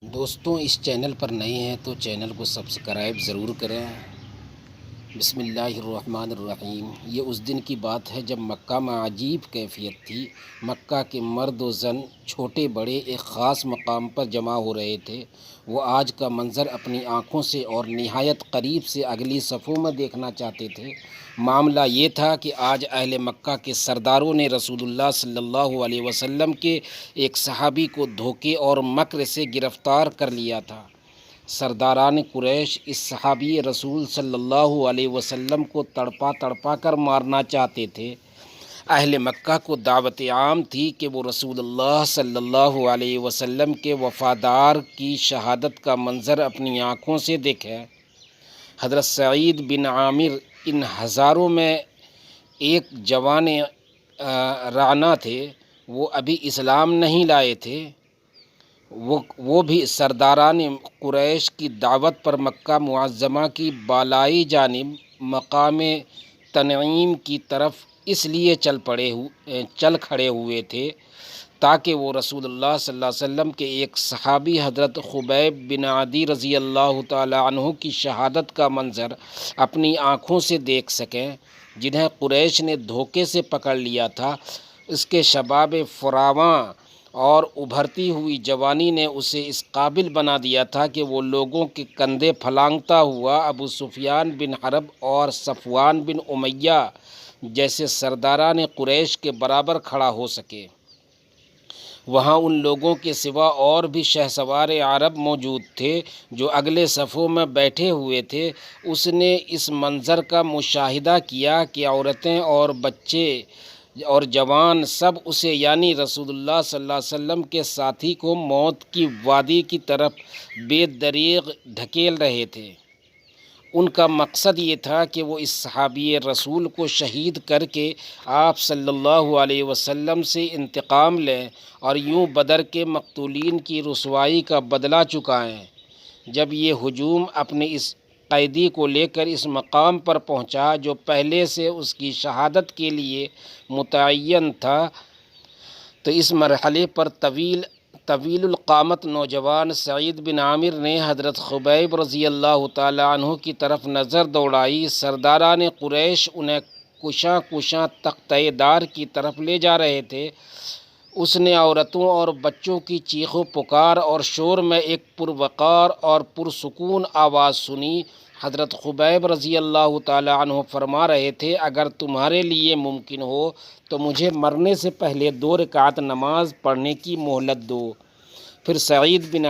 دوستوں اس چینل پر نئے ہیں تو چینل کو سبسکرائب ضرور کریں۔ بسم اللہ الرحمن الرحیم۔ یہ اس دن کی بات ہے جب مکہ میں عجیب کیفیت تھی۔ مکہ کے مرد و زن چھوٹے بڑے ایک خاص مقام پر جمع ہو رہے تھے۔ وہ آج کا منظر اپنی آنکھوں سے اور نہایت قریب سے اگلی صفوں میں دیکھنا چاہتے تھے۔ معاملہ یہ تھا کہ آج اہل مکہ کے سرداروں نے رسول اللہ صلی اللہ علیہ وسلم کے ایک صحابی کو دھوکے اور مکر سے گرفتار کر لیا تھا۔ سرداران قریش اس صحابی رسول صلی اللہ علیہ وسلم کو تڑپا تڑپا کر مارنا چاہتے تھے۔ اہل مکہ کو دعوت عام تھی کہ وہ رسول اللہ صلی اللہ علیہ وسلم کے وفادار کی شہادت کا منظر اپنی آنکھوں سے دیکھیں۔ حضرت سعید بن عامر ان ہزاروں میں ایک جوان رانا تھے۔ وہ ابھی اسلام نہیں لائے تھے۔ وہ بھی سرداران قریش کی دعوت پر مکہ معظمہ کی بالائی جانب مقام تنعیم کی طرف اس لیے چل کھڑے ہوئے تھے تاکہ وہ رسول اللہ صلی اللہ علیہ وسلم کے ایک صحابی حضرت خبیب بن عدی رضی اللہ تعالی عنہ کی شہادت کا منظر اپنی آنکھوں سے دیکھ سکیں، جنہیں قریش نے دھوکے سے پکڑ لیا تھا۔ اس کے شباب فراواں اور ابھرتی ہوئی جوانی نے اسے اس قابل بنا دیا تھا کہ وہ لوگوں کے کندھے پھلانگتا ہوا ابو سفیان بن حرب اور صفوان بن امیہ جیسے سرداران قریش کے برابر کھڑا ہو سکے۔ وہاں ان لوگوں کے سوا اور بھی شہسوار عرب موجود تھے جو اگلے صفوں میں بیٹھے ہوئے تھے۔ اس نے اس منظر کا مشاہدہ کیا کہ عورتیں اور بچے اور جوان سب اسے یعنی رسول اللہ صلی اللہ علیہ وسلم کے ساتھی کو موت کی وادی کی طرف بے دریغ ڈھکیل رہے تھے۔ ان کا مقصد یہ تھا کہ وہ اس صحابی رسول کو شہید کر کے آپ صلی اللہ علیہ وسلم سے انتقام لیں اور یوں بدر کے مقتولین کی رسوائی کا بدلہ چکائیں۔ جب یہ ہجوم اپنے اس قیدی کو لے کر اس مقام پر پہنچا جو پہلے سے اس کی شہادت کے لیے متعین تھا، تو اس مرحلے پر طویل القامت نوجوان سعید بن عامر نے حضرت خبیب رضی اللہ تعالی عنہ کی طرف نظر دوڑائی۔ سرداران قریش انہیں کشاں کشاں تختۂ دار کی طرف لے جا رہے تھے۔ اس نے عورتوں اور بچوں کی چیخ و پکار اور شور میں ایک پروقار اور پرسکون آواز سنی۔ حضرت خبیب رضی اللہ تعالی عنہ فرما رہے تھے، اگر تمہارے لیے ممکن ہو تو مجھے مرنے سے پہلے 2 رکعت نماز پڑھنے کی مہلت دو۔ پھر سعید بن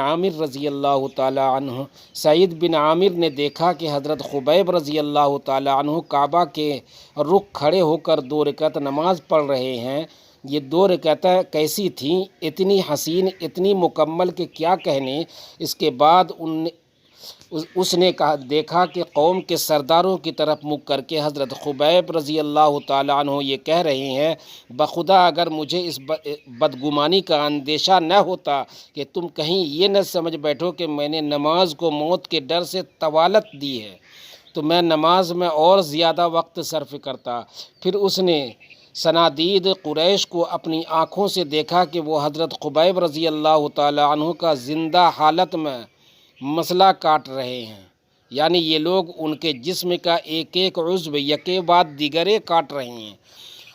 عامر نے دیکھا کہ حضرت خبیب رضی اللہ تعالی عنہ کعبہ کے رخ کھڑے ہو کر 2 رکعت نماز پڑھ رہے ہیں۔ یہ 2 رکعتیں کیسی تھیں، اتنی حسین، اتنی مکمل کہ کیا کہنے۔ اس کے بعد اس نے دیکھا کہ قوم کے سرداروں کی طرف منہ کر کے حضرت خبیب رضی اللہ تعالی عنہ یہ کہہ رہے ہیں، بخدا اگر مجھے اس بدگمانی کا اندیشہ نہ ہوتا کہ تم کہیں یہ نہ سمجھ بیٹھو کہ میں نے نماز کو موت کے ڈر سے طوالت دی ہے تو میں نماز میں اور زیادہ وقت صرف کرتا۔ پھر اس نے صنادید قریش کو اپنی آنکھوں سے دیکھا کہ وہ حضرت خبیب رضی اللہ تعالی عنہ کا زندہ حالت میں مسئلہ کاٹ رہے ہیں، یعنی یہ لوگ ان کے جسم کا ایک ایک عضو یکے بعد دیگرے کاٹ رہے ہیں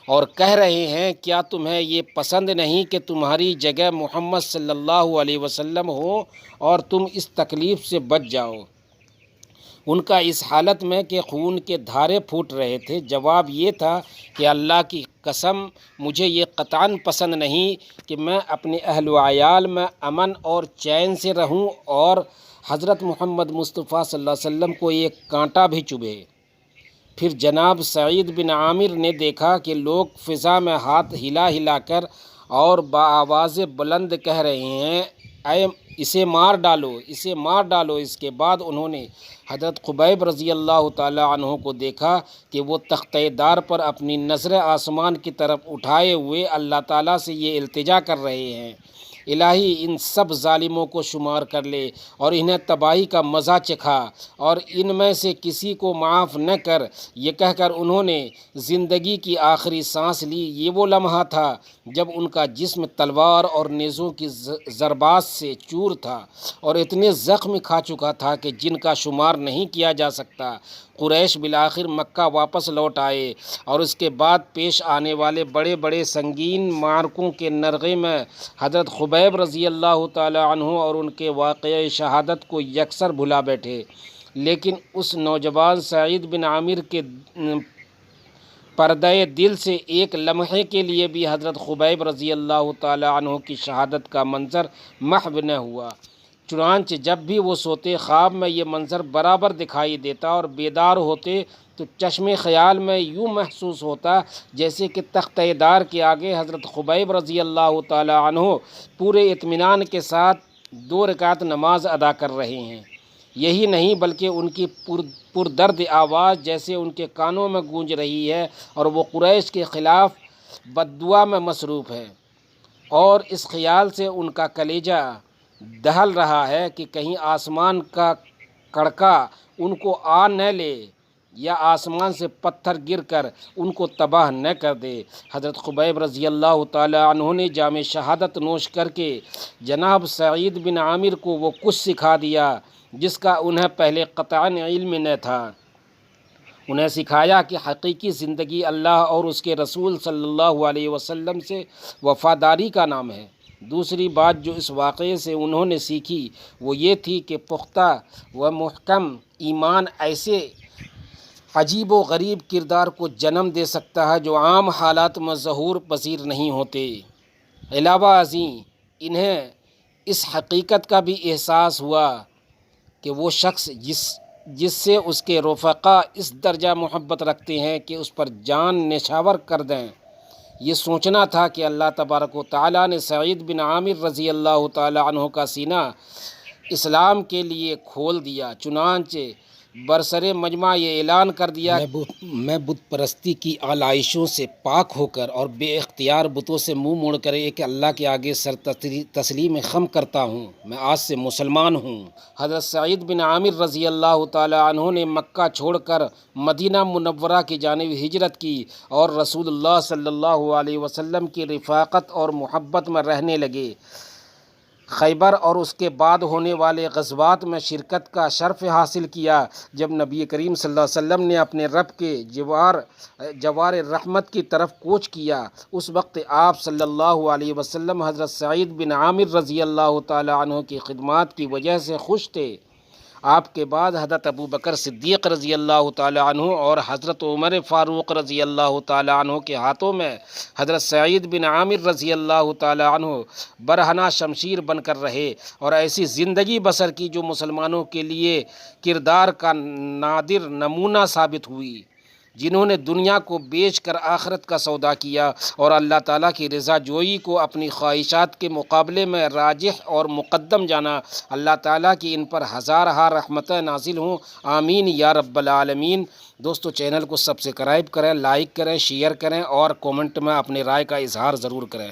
اور کہہ رہے ہیں، کیا تمہیں یہ پسند نہیں کہ تمہاری جگہ محمد صلی اللہ علیہ وسلم ہو اور تم اس تکلیف سے بچ جاؤ۔ ان کا اس حالت میں کہ خون کے دھارے پھوٹ رہے تھے جواب یہ تھا کہ اللہ کی قسم مجھے یہ قطعاً پسند نہیں کہ میں اپنے اہل و عیال میں امن اور چین سے رہوں اور حضرت محمد مصطفیٰ صلی اللہ علیہ وسلم کو ایک کانٹا بھی چبھے۔ پھر جناب سعید بن عامر نے دیکھا کہ لوگ فضا میں ہاتھ ہلا ہلا کر اور بآواز بلند کہہ رہے ہیں، اے اسے مار ڈالو، اسے مار ڈالو۔ اس کے بعد انہوں نے حضرت خبیب رضی اللہ تعالی عنہ کو دیکھا کہ وہ تختۂ دار پر اپنی نظر آسمان کی طرف اٹھائے ہوئے اللہ تعالیٰ سے یہ التجا کر رہے ہیں، الہی ان سب ظالموں کو شمار کر لے اور انہیں تباہی کا مزہ چکھا، اور ان میں سے کسی کو معاف نہ کر۔ یہ کہہ کر انہوں نے زندگی کی آخری سانس لی۔ یہ وہ لمحہ تھا جب ان کا جسم تلوار اور نیزوں کی ضربات سے چور تھا اور اتنے زخم کھا چکا تھا کہ جن کا شمار نہیں کیا جا سکتا۔ قریش بالآخر مکہ واپس لوٹ آئے اور اس کے بعد پیش آنے والے بڑے بڑے سنگین معرکوں کے نرغے میں حضرت خبیب رضی اللہ تعالی عنہ اور ان کے واقعہ شہادت کو یکسر بھلا بیٹھے۔ لیکن اس نوجوان سعید بن عامر کے پردہ دل سے ایک لمحے کے لیے بھی حضرت خبیب رضی اللہ تعالی عنہ کی شہادت کا منظر محو نہ ہوا۔ چنانچہ جب بھی وہ سوتے، خواب میں یہ منظر برابر دکھائی دیتا، اور بیدار ہوتے تو چشم خیال میں یوں محسوس ہوتا جیسے کہ تختہ دار کے آگے حضرت خبیب رضی اللہ تعالی عنہ پورے اطمینان کے ساتھ 2 رکعت نماز ادا کر رہے ہیں۔ یہی نہیں بلکہ ان کی پردرد آواز جیسے ان کے کانوں میں گونج رہی ہے، اور وہ قریش کے خلاف بددعا میں مصروف ہے، اور اس خیال سے ان کا کلیجہ دہل رہا ہے کہ کہیں آسمان کا کڑکا ان کو آ نہ لے یا آسمان سے پتھر گر کر ان کو تباہ نہ کر دے۔ حضرت خبیب رضی اللہ تعالی عنہ نے جام شہادت نوش کر کے جناب سعید بن عامر کو وہ کچھ سکھا دیا جس کا انہیں پہلے قطعاً علم نہ تھا۔ انہیں سکھایا کہ حقیقی زندگی اللہ اور اس کے رسول صلی اللہ علیہ وسلم سے وفاداری کا نام ہے۔ دوسری بات جو اس واقعے سے انہوں نے سیکھی وہ یہ تھی کہ پختہ و محکم ایمان ایسے عجیب و غریب کردار کو جنم دے سکتا ہے جو عام حالات میں ظہور پذیر نہیں ہوتے۔ علاوہ ازیں انہیں اس حقیقت کا بھی احساس ہوا کہ وہ شخص جس سے اس کے رفقا اس درجہ محبت رکھتے ہیں کہ اس پر جان نچھاور کر دیں۔ یہ سوچنا تھا کہ اللہ تبارک و تعالیٰ نے سعید بن عامر رضی اللہ تعالی عنہ کا سینہ اسلام کے لیے کھول دیا۔ چنانچہ برسر مجمع یہ اعلان کر دیا، میں بت پرستی کی آلائشوں سے پاک ہو کر اور بے اختیار بتوں سے منہ موڑ کر ایک اللہ کے آگے سر تسلیم خم کرتا ہوں، میں آج سے مسلمان ہوں۔ حضرت سعید بن عامر رضی اللہ تعالی عنہ نے مکہ چھوڑ کر مدینہ منورہ کی جانب ہجرت کی اور رسول اللہ صلی اللہ علیہ وسلم کی رفاقت اور محبت میں رہنے لگے۔ خیبر اور اس کے بعد ہونے والے غزوات میں شرکت کا شرف حاصل کیا۔ جب نبی کریم صلی اللہ علیہ وسلم نے اپنے رب کے جوار رحمت کی طرف کوچ کیا، اس وقت آپ صلی اللہ علیہ وسلم حضرت سعید بن عامر رضی اللہ تعالی عنہ کی خدمات کی وجہ سے خوش تھے۔ آپ کے بعد حضرت ابوبکر صدیق رضی اللہ تعالی عنہ اور حضرت عمر فاروق رضی اللہ تعالی عنہ کے ہاتھوں میں حضرت سعید بن عامر رضی اللہ تعالی عنہ برہنہ شمشیر بن کر رہے اور ایسی زندگی بسر کی جو مسلمانوں کے لیے کردار کا نادر نمونہ ثابت ہوئی، جنہوں نے دنیا کو بیچ کر آخرت کا سودا کیا اور اللہ تعالیٰ کی رضا جوئی کو اپنی خواہشات کے مقابلے میں راجح اور مقدم جانا۔ اللہ تعالیٰ کی ان پر ہزارہ رحمتیں نازل ہوں، آمین یا رب العالمین۔ دوستو چینل کو سبسکرائب کریں، لائک کریں، شیئر کریں اور کومنٹ میں اپنے رائے کا اظہار ضرور کریں۔